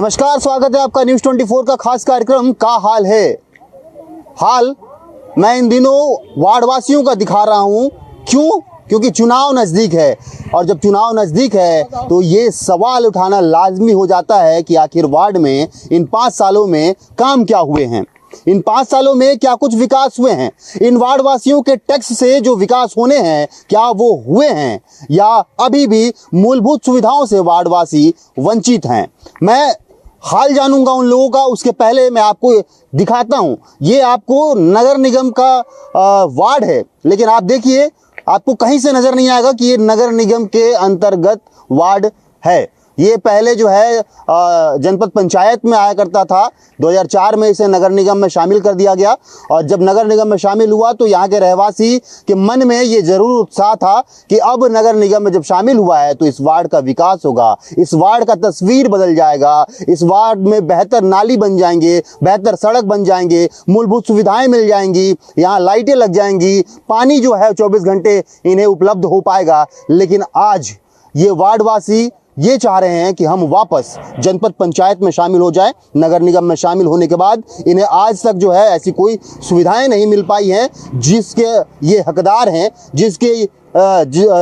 नमस्कार, स्वागत है आपका न्यूज़ 24 का खास कार्यक्रम का हाल है। हाल मैं इन दिनों वार्डवासियों का दिखा रहा हूं। क्यों? क्योंकि चुनाव नज़दीक है और जब चुनाव नज़दीक है तो ये सवाल उठाना लाजमी हो जाता है कि आखिर वार्ड में इन 5 सालों में काम क्या हुए हैं, इन 5 सालों में क्या कुछ विकास हुए हैं, इन वार्डवासियों के टैक्स से जो विकास होने हैं क्या वो हुए हैं या अभी भी मूलभूत सुविधाओं से वार्डवासी वंचित हैं। मैं हाल जानूंगा उन लोगों का। उसके पहले मैं आपको दिखाता हूं, ये आपको नगर निगम का वार्ड है, लेकिन आप देखिए आपको कहीं से नजर नहीं आएगा कि ये नगर निगम के अंतर्गत वार्ड है। ये पहले जो है जनपद पंचायत में आया करता था। 2004 में इसे नगर निगम में शामिल कर दिया गया और जब नगर निगम में शामिल हुआ तो यहाँ के रहवासी के मन में ये जरूर उत्साह था कि अब नगर निगम में जब शामिल हुआ है तो इस वार्ड का विकास होगा, इस वार्ड का तस्वीर बदल जाएगा, इस वार्ड में बेहतर नाली बन जाएंगे, बेहतर सड़क बन जाएंगे, मूलभूत सुविधाएं मिल जाएंगी, यहाँ लाइटें लग जाएंगी, पानी जो है 24 घंटे इन्हें उपलब्ध हो पाएगा। लेकिन आज ये वार्डवासी ये चाह रहे हैं कि हम वापस जनपद पंचायत में शामिल हो जाएं। नगर निगम में शामिल होने के बाद इन्हें आज तक जो है ऐसी कोई सुविधाएं नहीं मिल पाई हैं जिसके ये हकदार हैं, जिसके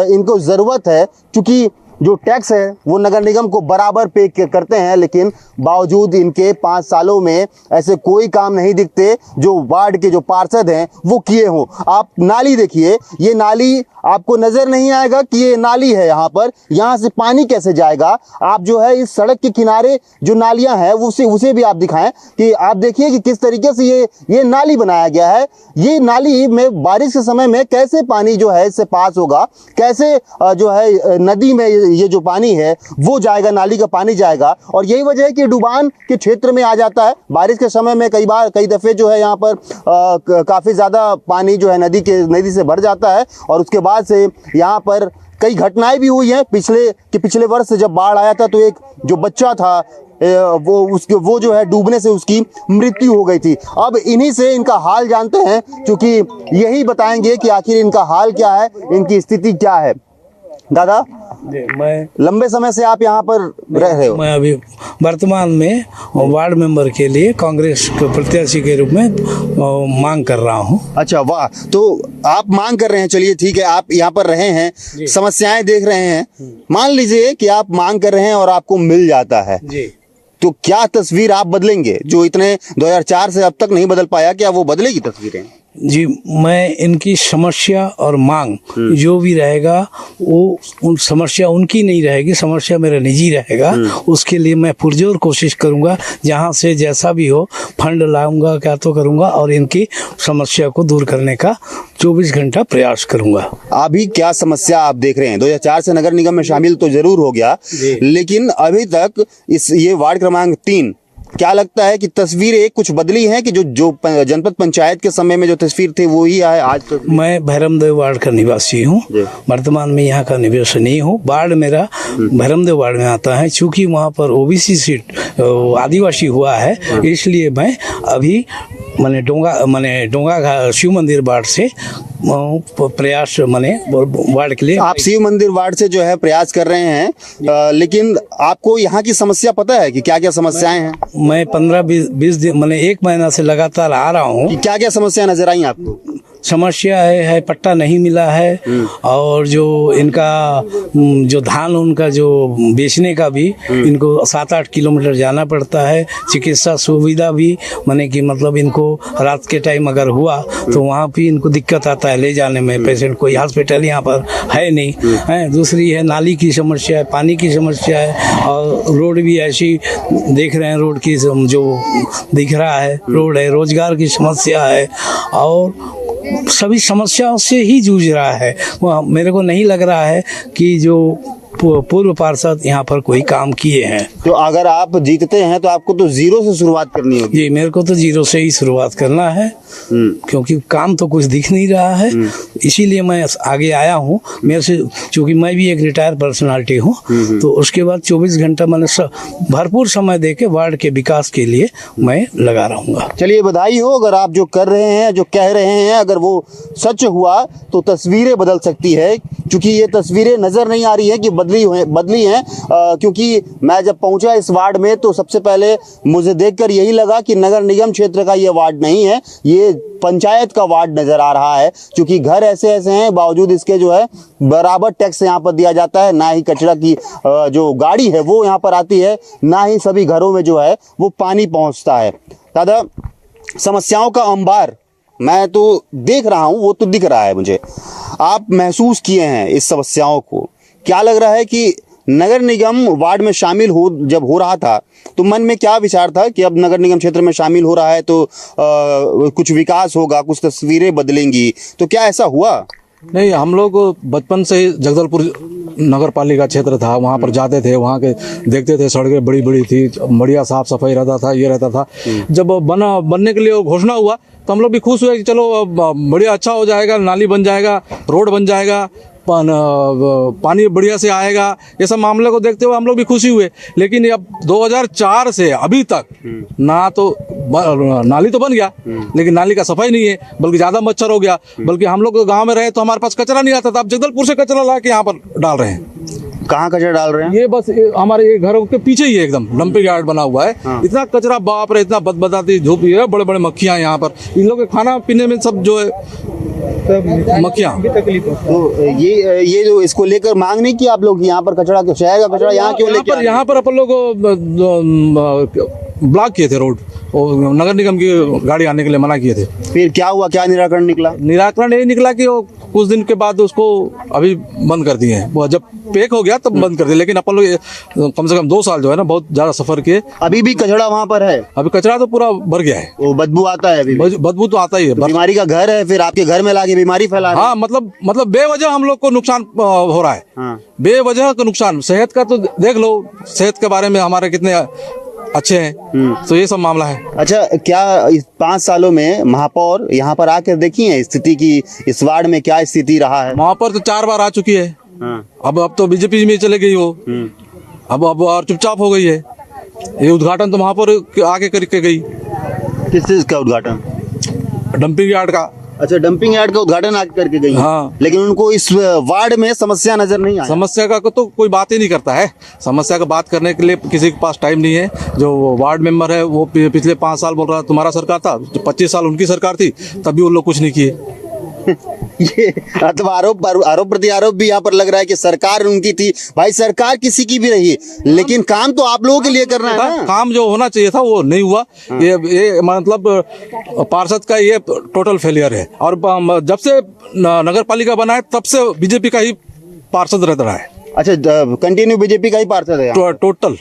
इनको ज़रूरत है। क्योंकि जो टैक्स है वो नगर निगम को बराबर पे करते हैं, लेकिन बावजूद इनके 5 सालों में ऐसे कोई काम नहीं दिखते जो वार्ड के जो पार्षद हैं वो किए हों। आप नाली देखिए, ये नाली आपको नज़र नहीं आएगा कि ये नाली है यहाँ पर, यहाँ से पानी कैसे जाएगा। आप जो है इस सड़क के किनारे जो नालियाँ हैं उसे भी आप दिखाएं कि आप देखिए कि किस तरीके से ये नाली बनाया गया है। ये नाली में बारिश के समय में कैसे पानी जो है इससे पास होगा, कैसे जो है नदी में ये जो पानी है वो जाएगा, नाली का पानी जाएगा। और यही वजह है कि डुबान के क्षेत्र में आ जाता है। बारिश के समय में कई दफ़े जो है यहाँ पर काफ़ी ज़्यादा पानी जो है नदी से भर जाता है और उसके बाद से यहाँ पर कई घटनाएं भी हुई हैं। पिछले वर्ष जब बाढ़ आया था तो एक जो बच्चा था वो जो है डूबने से उसकी मृत्यु हो गई थी। अब इन्हीं से इनका हाल जानते हैं, क्योंकि यही बताएंगे कि आखिर इनका हाल क्या है, इनकी स्थिति क्या है। दादा, मैं लंबे समय से आप यहाँ पर रह रहे हो? मैं अभी वर्तमान में वार्ड मेंबर के लिए कांग्रेस के प्रत्याशी के रूप में मांग कर रहा हूँ। अच्छा, वाह। तो आप मांग कर रहे हैं, चलिए ठीक है। आप यहाँ पर रहे हैं, समस्याएं देख रहे हैं। मान लीजिए कि आप मांग कर रहे हैं और आपको मिल जाता है जी, तो क्या तस्वीर आप बदलेंगे? जो इतने 2004 से अब तक नहीं बदल पाया, क्या वो बदलेगी तस्वीरें? जी, मैं इनकी समस्या और मांग जो भी रहेगा वो उन समस्या उनकी नहीं रहेगी, समस्या मेरा निजी रहेगा। उसके लिए मैं पुरजोर कोशिश करूंगा, जहां से जैसा भी हो फंड लाऊंगा, क्या तो करूंगा और इनकी समस्या को दूर करने का 24 घंटा प्रयास करूंगा। अभी क्या समस्या आप देख रहे हैं? 2004 से नगर निगम में शामिल तो जरूर हो गया, लेकिन अभी तक ये वार्ड क्रमांक 3, क्या लगता है कि तस्वीरें कुछ बदली हैं कि जो जनपद पंचायत के समय में जो तस्वीर थी वो ही है आज? तो मैं भैरमदेव वार्ड का निवासी हूँ, वर्तमान में यहाँ का निवासी नहीं हूँ। वार्ड मेरा भैरमदेव वार्ड में आता है। चूंकि वहाँ पर ओबीसी सीट आदिवासी हुआ है, इसलिए मैं अभी डोंगा शिव मंदिर वार्ड से प्रयास वार्ड के लिए। आप शिव मंदिर वार्ड से जो है प्रयास कर रहे हैं, लेकिन आपको यहाँ की समस्या पता है कि क्या क्या समस्याएं हैं? मैं 15-20 दिन 1 महीना से लगातार आ रहा हूँ। क्या क्या समस्या नजर आई आपको? समस्या है पट्टा नहीं मिला है और जो इनका जो धान उनका जो बेचने का भी इनको 7-8 किलोमीटर जाना पड़ता है। चिकित्सा सुविधा भी मतलब इनको रात के टाइम अगर हुआ तो वहाँ भी इनको दिक्कत आता है ले जाने में। पेशेंट कोई हॉस्पिटल यहाँ पर है नहीं है। दूसरी है नाली की समस्या है, पानी की समस्या है और रोड भी ऐसी देख रहे हैं, रोड की जो दिख रहा है रोड है। रोजगार की समस्या है और सभी समस्याओं से ही जूझ रहा है। मेरे को नहीं लग रहा है कि जो पूर्व पार्षद यहाँ पर कोई काम किए हैं। तो अगर आप जीतते हैं तो आपको तो जीरो से शुरुआत करनी होगी। जी, मेरे को तो जीरो से ही शुरुआत करना है, क्योंकि काम तो कुछ दिख नहीं रहा है। इसीलिए मैं आगे आया हूँ। मेरे से चूंकि मैं भी एक रिटायर पर्सनालिटी हूँ, तो उसके बाद 24 घंटा मैंने भरपूर समय देके वार्ड के विकास के लिए मैं लगा रहूँगा। चलिए, बधाई हो। अगर आप जो कर रहे हैं, जो कह रहे हैं, अगर वो सच हुआ तो तस्वीरें बदल सकती है। चूंकि ये तस्वीरें नज़र नहीं आ रही है कि बदली हैं क्योंकि मैं जब पहुंचा इस वार्ड में तो सबसे पहले मुझे देखकर यही लगा कि नगर निगम क्षेत्र का ये वार्ड नहीं है, ये पंचायत का वार्ड नज़र आ रहा है। क्योंकि घर ऐसे ऐसे हैं, बावजूद इसके जो है बराबर टैक्स यहाँ पर दिया जाता है, ना ही कचरा की जो गाड़ी है वो यहाँ पर आती है, ना ही सभी घरों में जो है वो पानी पहुँचता है। दादा, समस्याओं का अंबार मैं तो देख रहा हूँ, वो तो दिख रहा है मुझे। आप महसूस किए हैं इस समस्याओं को, क्या लग रहा है कि नगर निगम वार्ड में शामिल जब हो रहा था तो मन में क्या विचार था कि अब नगर निगम क्षेत्र में शामिल हो रहा है तो कुछ विकास होगा, कुछ तस्वीरें बदलेंगी, तो क्या ऐसा हुआ? नहीं, हम लोग बचपन से ही जगदलपुर नगर पालिका क्षेत्र था, वहाँ पर जाते थे, वहाँ के देखते थे, सड़कें बड़ी बड़ी थी, बढ़िया साफ सफाई रहता था, ये रहता था। जब बनने के लिए घोषणा हुआ तो हम लोग भी खुश हुए कि चलो अब बढ़िया अच्छा हो जाएगा, नाली बन जाएगा, रोड बन जाएगा, पानी बढ़िया से आएगा, ये सब मामले को देखते हुए हम लोग भी खुशी हुए। लेकिन अब 2004 से अभी तक ना तो नाली तो बन गया लेकिन नाली का सफाई नहीं है, बल्कि ज़्यादा मच्छर हो गया। बल्कि हम लोग गांव में रहे तो हमारे पास कचरा नहीं आता था, अब जगदलपुर से कचरा ला के यहाँ पर डाल रहे हैं। कहाँ कचरा डाल रहे हैं? ये बस हमारे ये घरों के पीछे ही है, एकदम डंपिंग यार्ड बना हुआ है। हाँ। इतना कचरा, बाप रे, इतना बदबदाती धूप है, बड़े बड़े मक्खियाँ यहाँ पर, इन लोगों के खाना पीने में सब जो है मक्खियाँ। तो ये जो इसको लेकर मांग नहीं की आप लोग, यहाँ पर कचरा, शहर का कचरा यहाँ क्यों लेकर? यहाँ पर अपन लोग ब्लॉक किए थे रोड, और नगर निगम की गाड़ी आने के लिए मना किए थे। फिर क्या हुआ, क्या निराकरण निकला? निराकरण यही निकला कि वो कुछ दिन के बाद उसको अभी बंद कर दिए हैं। वो जब पैक हो गया तब बंद कर दिया, लेकिन अपन लोग कम से कम 2 साल जो है ना बहुत ज्यादा सफर किए। अभी भी कचरा वहाँ पर है? अभी कचरा तो पूरा भर गया है, वो बदबू आता है अभी? बदबू तो आता ही है। तो बीमारी का घर है, फिर आपके घर में लाके बीमारी फैला रहे हैं। हाँ, मतलब बेवजह हम लोग को नुकसान हो रहा है। हाँ। बेवजह का नुकसान, सेहत का तो देख लो, सेहत के बारे में हमारे कितने अच्छे हैं, तो ये सब मामला है। अच्छा, क्या इस 5 सालों में महापौर यहाँ पर आकर देखी है स्थिति की, इस वार्ड में क्या स्थिति रहा है? महापौर तो 4 बार आ चुकी है। हाँ। अब तो बीजेपी में चले गई हो, अब और चुपचाप हो गई है। ये उद्घाटन तो महापौर आके करके गई। किस चीज का उद्घाटन? डंपिंग यार्ड का। अच्छा, डंपिंग यार्ड का उद्घाटन आके करके गई। हाँ। लेकिन उनको इस वार्ड में समस्या नजर नहीं आई। समस्या का तो कोई बात ही नहीं करता है, समस्या का बात करने के लिए किसी के पास टाइम नहीं है। जो वार्ड मेंबर है वो पिछले 5 साल बोल रहा तुम्हारा सरकार था, 25 साल उनकी सरकार थी, तभी वो लोग कुछ नहीं किए। ये अथवा आरोप प्रत्यारोप भी यहाँ पर लग रहा है कि सरकार उनकी थी। भाई, सरकार किसी की भी रही, लेकिन काम तो आप लोगों के लिए करना है ना। काम जो होना चाहिए था वो नहीं हुआ। हाँ। ये मतलब पार्षद का ये टोटल फेलियर है। और जब से नगर पालिका बना है तब से बीजेपी का ही पार्षद रहता है। अच्छा, कंटिन्यू बीजेपी का ही पार्षद है टोटल।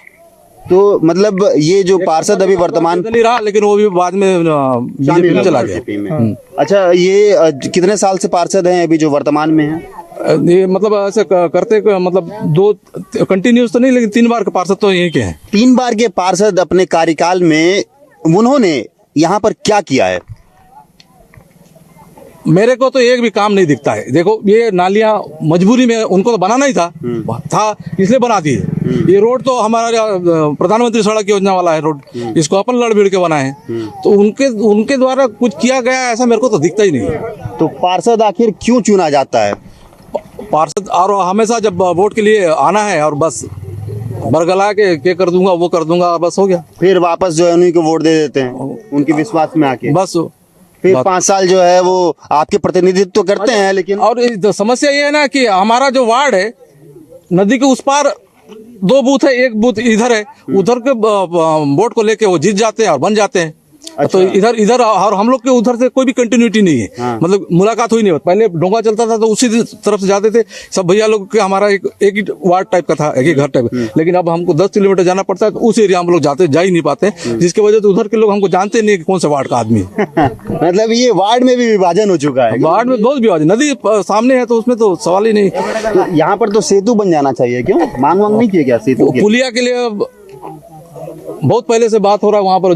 तो मतलब ये जो पार्षद अभी वर्तमान नहीं रहा, लेकिन वो भी बाद में बीजेपी में चला गया। अच्छा, ये कितने साल से पार्षद हैं अभी जो वर्तमान में हैं? ये मतलब ऐसे करते मतलब 2 कंटिन्यूस तो नहीं, लेकिन 3 बार के पार्षद तो यहीं के हैं। 3 बार के पार्षद अपने कार्यकाल में उन्होंने यहाँ पर क्या किया है? मेरे को तो एक भी काम नहीं दिखता है। देखो, ये नालियां मजबूरी में उनको तो बनाना ही था इसलिए बना दिए। ये रोड तो हमारा प्रधानमंत्री सड़क योजना वाला है रोड, इसको अपन लड़ भिड़ के बनाए, तो उनके द्वारा कुछ किया गया ऐसा मेरे को तो दिखता ही नहीं। तो पार्षद आखिर क्यों चुना जाता है? पार्षद और हमेशा जब वोट के लिए आना है और बस बरगला के कर दूंगा, वो कर दूंगा, बस हो गया। फिर वापस जो है उन्हीं को वोट दे देते हैं उनके विश्वास में आके, बस। फिर 5 साल जो है वो आपके प्रतिनिधित्व तो करते हैं, लेकिन और समस्या ये है ना कि हमारा जो वार्ड है, नदी के उस पार 2 बूथ है, एक बूथ इधर है, उधर के वोट को लेके वो जीत जाते हैं और बन जाते हैं। अच्छा। तो इधर और हम लोग के उधर से कोई भी कंटिन्यूटी नहीं है। हाँ। मतलब मुलाकात हुई नहीं होती। पहले डोंगा चलता था तो उसी तरफ से जाते थे सब भैया लोग के, हमारा एक ही वार्ड टाइप का था, एक ही घर टाइप। लेकिन अब हमको 10 किलोमीटर जाना पड़ता है, तो उस एरिया हम लोग जा ही नहीं पाते, जिसकी वजह से उधर के लोग हमको जानते नहीं कि कौन सा वार्ड का आदमी है। मतलब ये वार्ड में भी विभाजन हो चुका है। वार्ड में बहुत विभाजन, नदी सामने है तो उसमें तो सवाल ही नहीं। तो यहाँ पर तो सेतु बन जाना चाहिए, क्यों मांग नहीं किया गया सेतु? पुलिया के लिए बहुत पहले से बात हो रहा है, वहाँ पर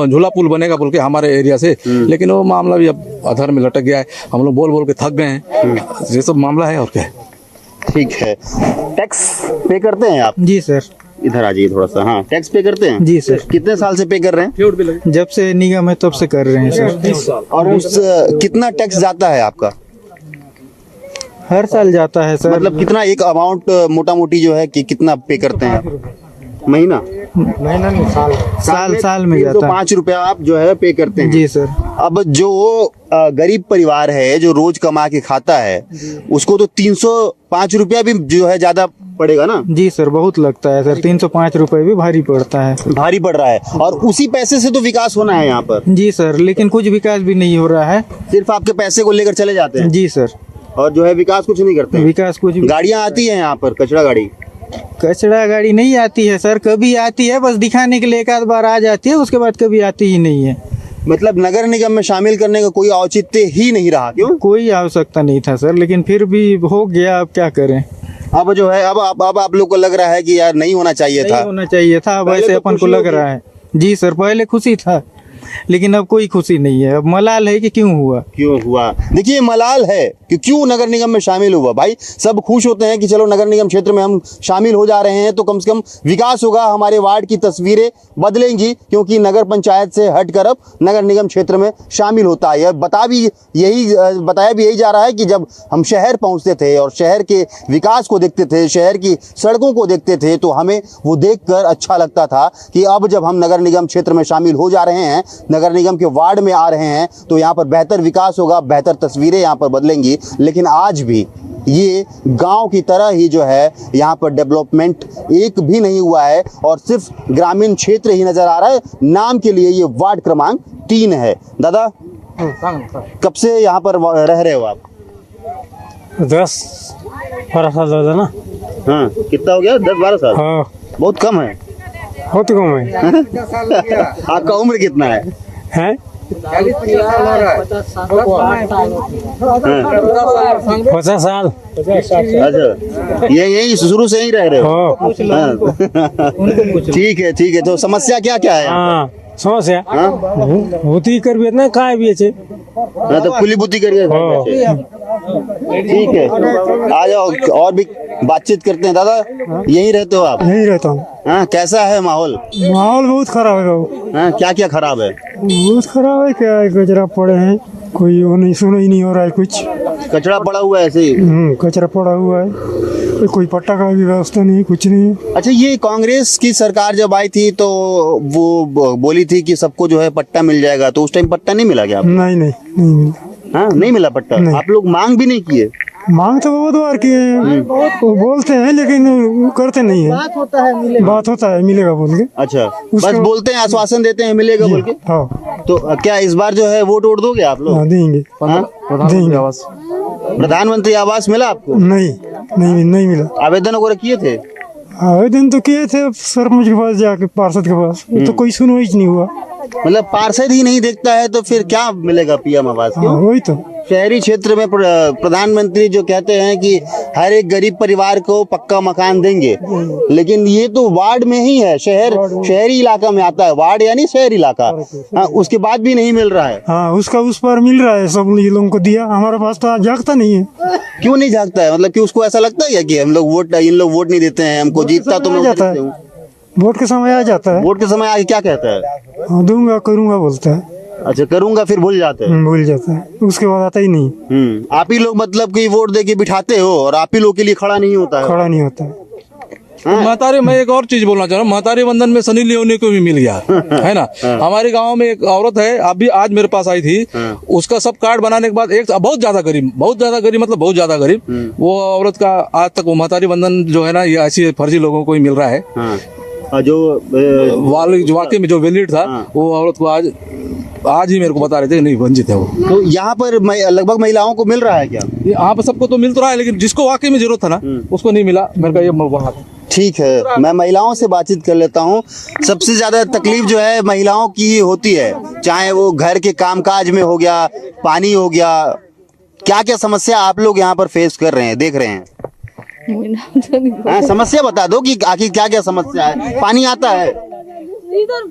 झूला पुल बनेगा बोल के हमारे एरिया से, लेकिन वो मामला भी अब अधर में लटक गया है। हम लोग बोल बोल के थक गए हैं, ये सब मामला है और क्या है। ठीक है, टैक्स पे करते हैं आप? जी सर। इधर आ जाइए थोड़ा सा। हाँ, टैक्स पे करते हैं? जी सर। कितने साल से पे कर रहे हैं? जब से निगम है तब से कर रहे हैं सर। और उस कितना टैक्स जाता है आपका? हर साल जाता है सर। मतलब कितना एक अमाउंट मोटा मोटी जो है कि कितना पे करते हैं आप महीना? महीना नहीं, साल में जाता है। 5 रुपया आप जो है पे करते हैं। जी सर। अब जो गरीब परिवार है जो रोज कमा के खाता है उसको तो 305 रुपया भी जो है ज्यादा पड़ेगा ना? जी सर, बहुत लगता है सर, 305 रुपए भी भारी पड़ता है। भारी पड़ रहा है। और उसी पैसे से तो विकास होना है यहाँ पर। जी सर, लेकिन कुछ विकास भी नहीं हो रहा है। सिर्फ आपके पैसे को लेकर चले जाते हैं जी सर, और जो है विकास कुछ नहीं करते हैं। विकास कुछ भी। गाड़ियाँ आती हैं यहाँ पर, कचरा गाड़ी? कचरा गाड़ी नहीं आती है सर, कभी आती है बस दिखाने के लिए, एक आध बार आ जाती है, उसके बाद कभी आती ही नहीं है। मतलब नगर निगम में शामिल करने का कोई औचित्य ही नहीं रहा, क्यों? कोई आवश्यकता नहीं था सर, लेकिन फिर भी हो गया, अब क्या करें। अब जो है अब आप लोग को लग रहा है कि यार नहीं होना चाहिए था। नहीं होना चाहिए था, अब पहले ऐसे तो अपन को खुशी लग होगी। रहा है। जी सर, पहले खुशी था, लेकिन अब कोई खुशी नहीं है। अब मलाल है कि क्यों हुआ। क्यों हुआ? देखिए मलाल है कि क्यों नगर निगम में शामिल हुआ। भाई सब खुश होते हैं कि चलो नगर निगम क्षेत्र में हम शामिल हो जा रहे हैं तो कम से कम विकास होगा, हमारे वार्ड की तस्वीरें बदलेंगी, क्योंकि नगर पंचायत से हटकर अब नगर निगम क्षेत्र में शामिल होता है। यह बताया भी यही जा रहा है कि जब हम शहर पहुंचते थे और शहर के विकास को देखते थे, शहर की सड़कों को देखते थे, तो हमें वो देखकर अच्छा लगता था कि अब जब हम नगर निगम क्षेत्र में शामिल हो जा रहे हैं, नगर निगम के वार्ड में आ रहे हैं, तो यहाँ पर बेहतर विकास होगा, बेहतर तस्वीरें यहाँ पर बदलेंगी। लेकिन आज भी ये गांव की तरह ही जो है यहाँ पर डेवलपमेंट एक भी नहीं हुआ है और सिर्फ ग्रामीण क्षेत्र ही नजर आ रहा है। नाम के लिए ये वार्ड क्रमांक 3 है। दादा कब से यहाँ पर रह रहे हो आप? 10-12 साल हो गया ना। हाँ, कितना हो गया? 10-12 साल? हाँ, बहुत कम है। बहुत कम है। आपका उम्र कितना है? हैं? 50 साल। अच्छा, ये यही शुरू से ही रह रहे हो? हाँ, हाँ। ठीक है। तो समस्या क्या क्या है? हाँ, समस्या हाँ? होती कर भी इतना काय भी है। हाँ, तो पुली बुद्धि करके ठीक है। आ जाओ और भी बातचीत करते हैं। दादा यहीं रहते हो आप? यही रहता हूँ। हाँ, कैसा है माहौल? माहौल बहुत खराब है बाबू। हाँ, क्या क्या खराब है? बहुत खराब है। क्या है, कचरा पड़े हैं, कोई वो नहीं, सुनो ही नहीं हो रहा है कुछ। कचरा पड़ा हुआ है ऐसे ही? कचरा पड़ा हुआ है, कोई पट्टा का भी व्यवस्था नहीं, कुछ नहीं। अच्छा, ये कांग्रेस की सरकार जब आई थी तो वो बोली थी कि सबको जो है पट्टा मिल जाएगा, तो उस टाइम पट्टा नहीं मिला क्या आपको? नहीं मिला। हाँ, नहीं मिला पट्टा। नहीं। आप लोग मांग भी नहीं किए? मांग तो बहुत बार किए हैं, वो बोलते हैं लेकिन करते नहीं है। बात होता है मिलेगा बोल के। अच्छा, उसके बस बोलते हैं, आश्वासन देते हैं मिलेगा बोल के। हाँ, तो क्या इस बार जो है वोट दोगे आप लोग? हाँ, देंगे। हाँ? प्रधानमंत्री आवास प्रधानमंत्री आवास मिला आपको? नहीं मिला। आवेदन वगैरह किए थे? आवेदन तो किए थे सरपंच के पास जाके, पार्षद के पास, तो कोई सुनवाई नहीं हुआ। मतलब पार्षद ही नहीं देखता है तो फिर क्या मिलेगा पीएम आवास? हाँ, क्यों? वही तो। शहरी क्षेत्र में प्रधानमंत्री जो कहते हैं कि हर एक गरीब परिवार को पक्का मकान देंगे, लेकिन ये तो वार्ड में ही है, शहरी इलाका में आता है। वार्ड यानी शहरी इलाका। हाँ, उसके बाद भी नहीं मिल रहा है। हाँ, उसका उस पर मिल रहा है, सब ये लोगों को दिया, हमारे पास तो जागता नहीं है। क्यों नहीं जागता है? मतलब कि उसको ऐसा लगता है क्या कि इन लोग वोट नहीं देते हैं हमको, जीतता तो मैं जाता है, वोट के समय आ जाता है। वोट के समय आगे क्या कहता है? हाँ, दूंगा करूंगा बोलता है। अच्छा, करूंगा फिर भूल जाते हैं। भूल जाता है, उसके बाद आता ही नहीं। आप ही लोग मतलब कि वोट दे के बिठाते हो और आप ही लोग के लिए खड़ा नहीं होता है। खड़ा नहीं होता है। महतारी, मैं एक और चीज बोलना चाह रहा हूँ। महतारी बंधन में सनी लियोनी को भी मिल गया है ना। हमारे गांव में एक औरत है, अभी आज मेरे पास आई थी, उसका सब कार्ड बनाने के बाद एक बहुत ज्यादा गरीब मतलब बहुत ज्यादा गरीब, वो औरत का आज तक वो महतारी बंधन जो है ना, ये ऐसी फर्जी लोगों को ही मिल रहा है। जो वाकई में जो वैलिड था, वो औरत को आज ही मेरे को बता रहे थे नहीं, वंचित है वो। तो यहाँ पर लगभग महिलाओं को मिल रहा है क्या? यहाँ पे सबको तो मिल तो रहा है, लेकिन जिसको वाकई में जरूरत था ना, उसको नहीं मिला। मेरे का ये वहाँ ठीक है, मैं महिलाओं से बातचीत कर लेता हूँ। सबसे ज्यादा तकलीफ जो है महिलाओं की ही होती है, चाहे वो घर के कामकाज में हो गया, पानी हो गया। क्या क्या समस्या आप लोग यहाँ पर फेस कर रहे हैं, देख रहे हैं? समस्या बता दो कि आखिर क्या क्या समस्या है। पानी आता है? इधर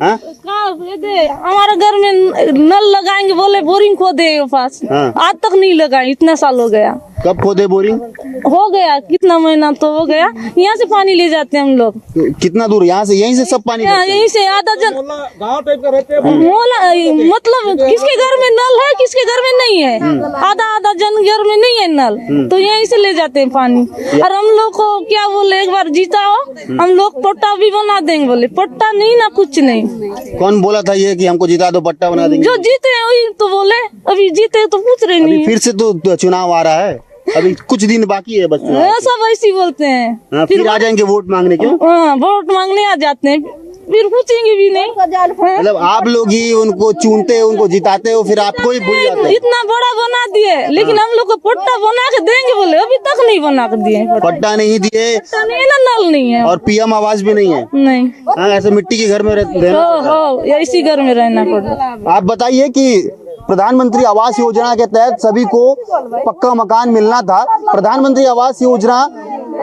हमारे घर में नल लगाएंगे, बोले बोरिंग खोदे पास। आज तक नहीं लगा, इतना साल हो गया। कब खोदे बोरिंग? हो गया कितना महीना तो हो गया, यहाँ से पानी ले जाते हैं हम लोग। कितना दूर यहाँ से? यहीं से सब पानी यहाँ भरते हैं? यहीं से आधा जन गाँव टाइप का रहते हैं। मोहल्ला, मतलब किसके घर में नल है किसके घर में नहीं है, आधा जन घर में नहीं है नल, तो यहीं से ले जाते हैं पानी। और हम लोग को क्या बोले, एक बार जीता हो हम लोग पट्टा भी बना देंगे, बोले पट्टा नहीं ना कुछ नहीं। कौन बोला था ये कि हमको जिता दो पट्टा बना देंगे? जो जीते हैं वही तो बोले, अभी जीते तो पूछ रहे अभी नहीं। फिर से तो चुनाव आ रहा है, अभी कुछ दिन बाकी है बस चुनाव के। सब ऐसे ही बोलते हैं। हाँ, फिर आ जाएंगे वोट मांगने। क्यों? हाँ, वोट मांगने आ जाते हैं, फिर पूछेंगे भी नहीं। हाँ। मतलब आप लोग ही उनको चुनते हो, उनको जिताते हो, फिर आपको ही भूल जाते हैं। इतना बड़ा बना दिए, लेकिन हम लोग को पट्टा बना के देंगे बोले, अभी तक नहीं बना के दिए। पट्टा नहीं दिए पट्टा नहीं है ना, नल नहीं है और पीएम आवास भी नहीं है। नहीं। हाँ, ऐसे मिट्टी के घर में रहते हैं। हो इसी घर में रहना पड़ता। आप बताइए कि प्रधानमंत्री आवास योजना के तहत सभी को पक्का मकान मिलना था। प्रधानमंत्री आवास योजना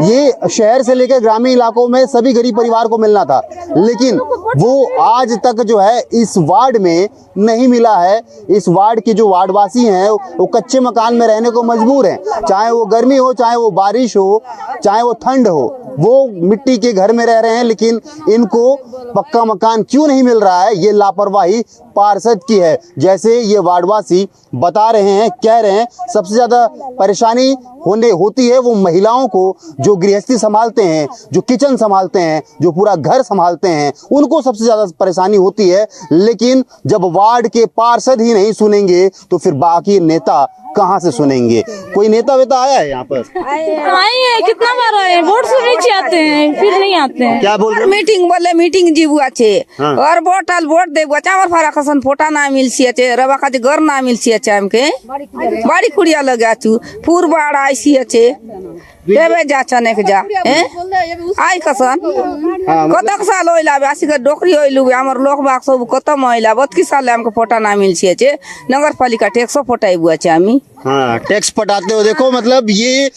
ये शहर से लेकर ग्रामीण इलाकों में सभी गरीब परिवार को मिलना था, लेकिन वो आज तक जो है इस वार्ड में नहीं मिला है। इस वार्ड के जो वार्डवासी हैं वो कच्चे मकान में रहने को मजबूर हैं, चाहे वो गर्मी हो, चाहे वो बारिश हो, चाहे वो ठंड हो, वो मिट्टी के घर में रह रहे हैं। लेकिन इनको पक्का मकान क्यों नहीं मिल रहा है, ये लापरवाही पार्षद की है, जैसे ये वार्डवासी बता रहे हैं, कह रहे हैं। सबसे ज्यादा परेशानी होती है वो महिलाओं को, जो गृहस्थी संभालते हैं, जो किचन संभालते हैं, जो पूरा घर संभालते हैं, उनको सबसे ज्यादा परेशानी होती है। लेकिन जब वार्ड के पार्षद ही नहीं सुनेंगे तो फिर बाकी नेता कहां से सुनेंगे? कोई नेता वेता आया है यहाँ पर? आए हैं, कितना बार आए, वोट से नीचे आते हैं, फिर नहीं आते हैं। क्या बोल रहे हैं? मीटिंग बोले मीटिंग जीबू आछे और बोटल वोट देबू चामर फारा खसन फोटा ना मिलसी छे, रवा खाती घर ना मिलसी छे, हमके बाड़ी कुड़िया लगा छु पूर बाड़ आईसी छे देबे जा चने के जा आई खसन कतक साल होइला आसी के डोकरी होइलु हमर लोक बाग सब खत्म होइला 32 साल हमके फोटा ना मिलसी छे, नगर पालिका टैक्स फोटाइबू छे आमी। हाँ, टैक्स पटाते हो। देखो मतलब ये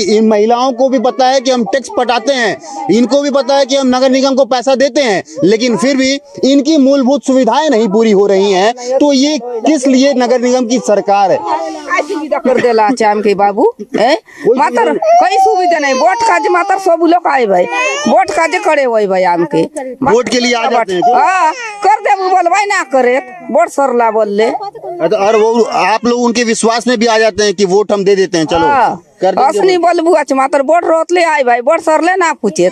इन महिलाओं को भी पता है कि हम टैक्स पटाते हैं, इनको भी पता है कि हम नगर निगम को पैसा देते हैं, लेकिन फिर भी इनकी मूलभूत सुविधाएं नहीं पूरी हो रही हैं। तो ये किस लिए नगर निगम की सरकार है? कर देला चाम के बाबू मातर कोई सुविधा नहीं, वोट काज मातर सब लोग आए भाई वोट काज करे होई भाई हमके वोट के लिए आ जाते हैं। हां कर दे बोल भाई ना करे वोट सरला बोल ले, और वो आप लोग उनके विश्वास में भी आ जाते हैं कि वोट हम दे देते हैं, चलो कर देंगे। असली बोलबू अच्छा मातर वोट रोतले आई भाई वोट सरले ना पूछे।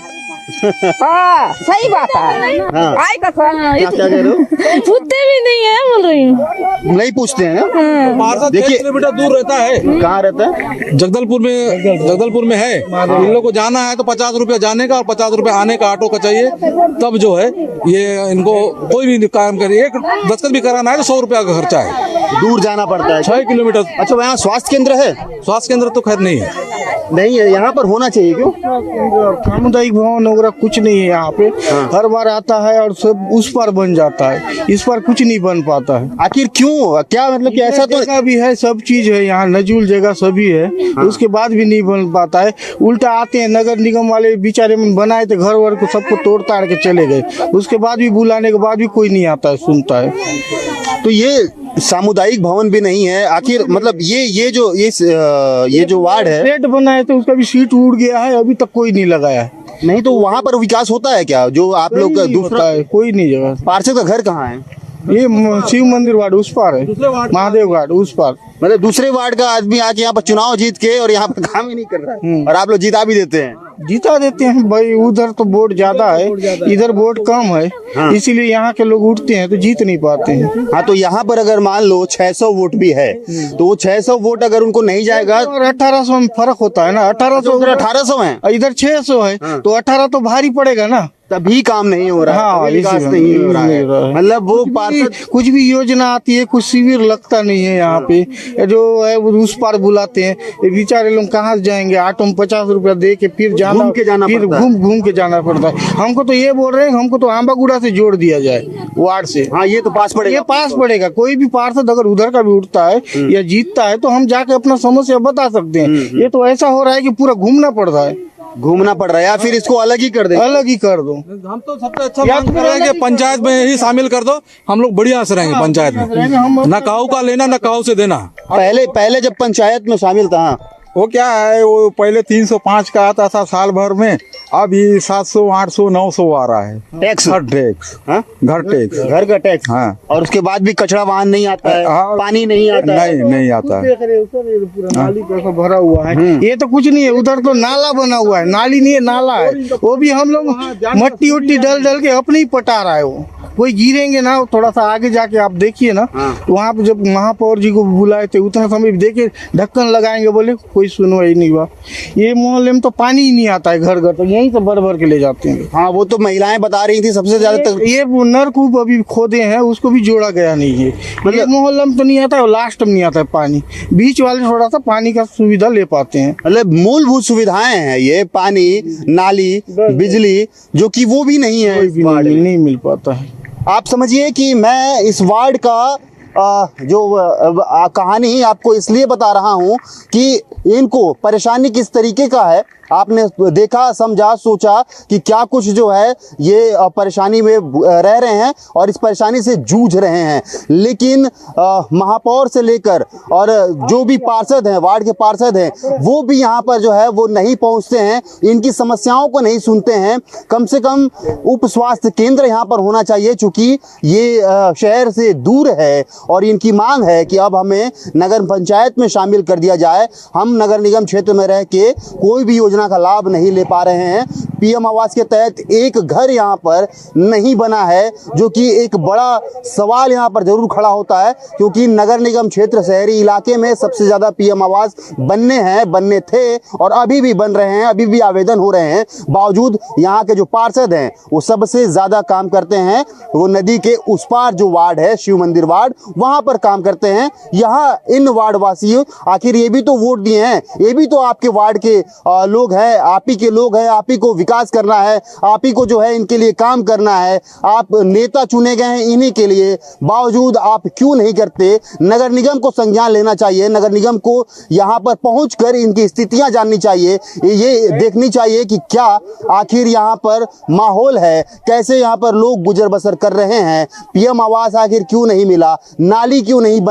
हाँ सही बात है। हाँ। आई का क्या कह रहे हो? पूछते भी नहीं है, बोल रही हूँ। नहीं पूछते हैं ना? पार्षद देखिए- 1 किलोमीटर दूर रहता है। कहाँ रहता है? जगदलपुर में है। इन लोग को जाना है तो 50 रुपया जाने का और 50 रुपया आने का ऑटो का चाहिए, तब जो है ये इनको कोई भी काम करे, एक दस्तखत भी कराना है तो 100 रुपया का खर्चा है, दूर जाना पड़ता है। 6 किलोमीटर। अच्छा, वहाँ स्वास्थ्य केंद्र है? स्वास्थ्य केंद्र तो खैर नहीं है। नहीं है, यहाँ पर होना चाहिए। क्यों? सामुदायिक भवन वगैरह कुछ नहीं है यहाँ पे। हर बार आता है और सब उस पर बन जाता है, इस पर कुछ नहीं बन पाता है। आखिर क्यों? क्या मतलब कि ऐसा तो जगह भी है, सब चीज है यहाँ, नजूल जगह सभी है, उसके बाद भी नहीं बन पाता है। उल्टा आते हैं नगर निगम वाले बेचारे में बनाए थे घर वर को, सबको तोड़ ताड़ के चले गए, उसके बाद भी बुलाने के बाद भी कोई नहीं आता है, सुनता है। तो ये सामुदायिक भवन भी नहीं है। आखिर मतलब ये जो वार्ड है, पेट बनाए थे उसका भी सीट उड़ गया है, अभी तक कोई नहीं लगाया है। नहीं तो वहाँ पर विकास होता है क्या? जो आप लोग का कोई नहीं दूसरा होता है, कोई नहीं जगह। पार्षद का घर कहाँ है? ये शिव मंदिर वार्ड उस पार है, महादेव घाट उस पार। मतलब दूसरे वार्ड का आदमी आके यहाँ पर चुनाव जीत के और यहाँ पर काम ही नहीं कर रहा है, और आप लोग जीता भी देते हैं। जीता देते हैं भाई, उधर तो वोट ज्यादा है, इधर वोट कम है, इसीलिए यहाँ के लोग उठते हैं तो जीत नहीं पाते हैं। हाँ, तो यहाँ पर अगर मान लो 600 वोट भी है, तो वो 600 वोट अगर उनको नहीं जाएगा, और 1800 में फर्क होता है ना, 1800 उधर 1800 है, इधर 600 है, तो 18 तो भारी पड़ेगा ना। तभी काम नहीं हो रहा है, हाँ, तभी विकास इसी नहीं हो रहा नहीं है। हो रहा है। मतलब वो पार्षद कुछ भी योजना आती है, कुछ शिविर लगता नहीं है यहाँ पे, जो है वो उस पार बुलाते हैं, ये बेचारे लोग कहाँ से जाएंगे, ऑटो में 50 रुपया दे के फिर जाना, घूम के जाना फिर पड़ता है। घूम के जाना पड़ता है। हमको तो ये बोल रहे हैं, हमको तो आंबागुड़ा से जोड़ दिया जाए वार्ड से। हाँ, ये तो पास ये पड़ेगा। पास पड़ेगा, कोई भी पार्षद अगर उधर का भी उठता है या जीतता है तो हम जाके अपना समस्या बता सकते हैं। ये तो ऐसा हो रहा है कि पूरा घूमना पड़ रहा है, घूमना पड़ रहा है, या फिर इसको अलग ही कर दे। अलग ही कर दो। हम तो सबसे अच्छा मांग कर रहे हैं कि पंचायत में ही शामिल कर दो, हम लोग बढ़िया से रहेंगे पंचायत में, ना काऊ का लेना ना काऊ से देना। पहले जब पंचायत में शामिल था, वो क्या है, वो पहले 305 का आता था साल भर में, अभी 700, 800, 900 आ रहा है। टैक्स? घर टैक्स, हाँ? घर टैक्स। घर का टैक्स? हाँ। और उसके बाद भी कचरा वाहन नहीं आता है, हाँ। पानी नहीं आता है? नहीं आता है। पूरा नाली कैसा भरा हुआ है, ये तो कुछ नहीं है। उधर तो नाला बना हुआ है, नाली नहीं है, नाला है। वो भी हम लोग मट्टी उट्टी डल के अपने ही पटा रहा है। वो कोई गिरेंगे ना, थोड़ा सा आगे जाके आप देखिए ना, वहाँ पे जब महापौर जी को बुलाए थे उतना समय देखिए ढक्कन लगाएंगे, बोले कोई सुनवाई नहीं हुआ। ये मोहल्ले में तो पानी ही नहीं आता है घर घर, तो यहीं से भर भर के ले जाते हैं। हाँ, वो तो महिलाएं बता रही थी सबसे ज्यादा ये नलकूप अभी खोदे हैं, उसको भी जोड़ा गया नहीं है। मतलब मोहल्ला में तो नहीं आता है, लास्ट में नहीं आता है पानी, बीच वाले थोड़ा सा पानी का सुविधा ले पाते हैं। मतलब मूलभूत सुविधाएं हैं ये, पानी, नाली, बिजली, जो कि वो भी नहीं है। नहीं मिल पाता है। आप समझिए कि मैं इस वार्ड का कहानी आपको इसलिए बता रहा हूं कि इनको परेशानी किस तरीके का है। आपने देखा, समझा, सोचा कि क्या कुछ जो है ये परेशानी में रह रहे हैं और इस परेशानी से जूझ रहे हैं। लेकिन महापौर से लेकर और जो भी पार्षद हैं, वार्ड के पार्षद हैं, वो भी यहाँ पर जो है वो नहीं पहुँचते हैं, इनकी समस्याओं को नहीं सुनते हैं। कम से कम उप स्वास्थ्य केंद्र यहाँ पर होना चाहिए, चूँकि ये शहर से दूर है और इनकी मांग है कि अब हमें नगर पंचायत में शामिल कर दिया जाए। हम नगर निगम क्षेत्र में रह के कोई भी योजना का लाभ नहीं ले पा रहे हैं। पीएम आवास के तहत एक घर यहाँ पर नहीं बना है, जो कि एक बड़ा सवाल यहाँ पर जरूर खड़ा होता है, क्योंकि नगर निगम क्षेत्र शहरी इलाके में सबसे ज़्यादा पीएम आवास बनने थे और अभी भी बन रहे हैं, अभी भी आवेदन हो रहे हैं। बावजूद यहाँ के जो पार्षद हैं वो सबसे ज़्यादा काम करते हैं, वो नदी के उस पार जो वार्ड है, शिव मंदिर वार्ड, वहाँ पर काम करते हैं। यहाँ इन वार्ड वासियों, आखिर ये भी तो वोट दिए हैं, ये भी तो आपके वार्ड के लोग हैं, आप ही के लोग हैं, आप ही को विकास करना है, आप ही को जो है इनके लिए काम करना है। आप नेता चुने गए हैं इन्हीं के लिए, बावजूद आप क्यों नहीं करते? नगर निगम को संज्ञान लेना चाहिए, नगर निगम को यहाँ पर पहुंचकर इनकी स्थितियां जाननी चाहिए, ये देखनी चाहिए कि क्या आखिर यहाँ पर माहौल है, कैसे यहाँ पर लोग गुजर बसर कर रहे हैं। पीएम आवास आखिर क्यों नहीं मिला, नाली क्यों नहीं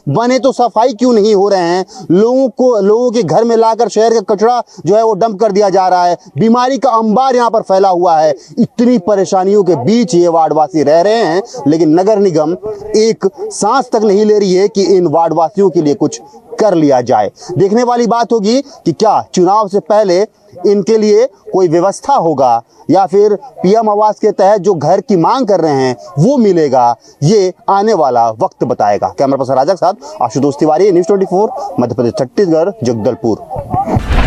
बने तो सफाई क्यों नहीं हो रहे हैं, लोगों के घर में लाकर शहर का कचरा जो है वो डंप कर दिया जा रहा है, बीमारी का अंबार यहाँ पर फैला हुआ है। इतनी परेशानियों के बीच ये वार्डवासी रह रहे हैं, लेकिन नगर निगम एक सांस तक नहीं ले रही है कि इन वार्डवासियों के लिए कुछ कर लिया जाए। देखने वाली बात होगी कि क्या चुनाव से पहले इनके लिए कोई व्यवस्था होगा या फिर पीएम आवास के तहत जो घर की मांग कर रहे हैं वो मिलेगा। ये आने वाला वक्त बताएगा। कैमरा पर्सन राजा के साथ आशुतोष तिवारी, न्यूज़ 24, मध्य प्रदेश, छत्तीसगढ़, जगदलपुर।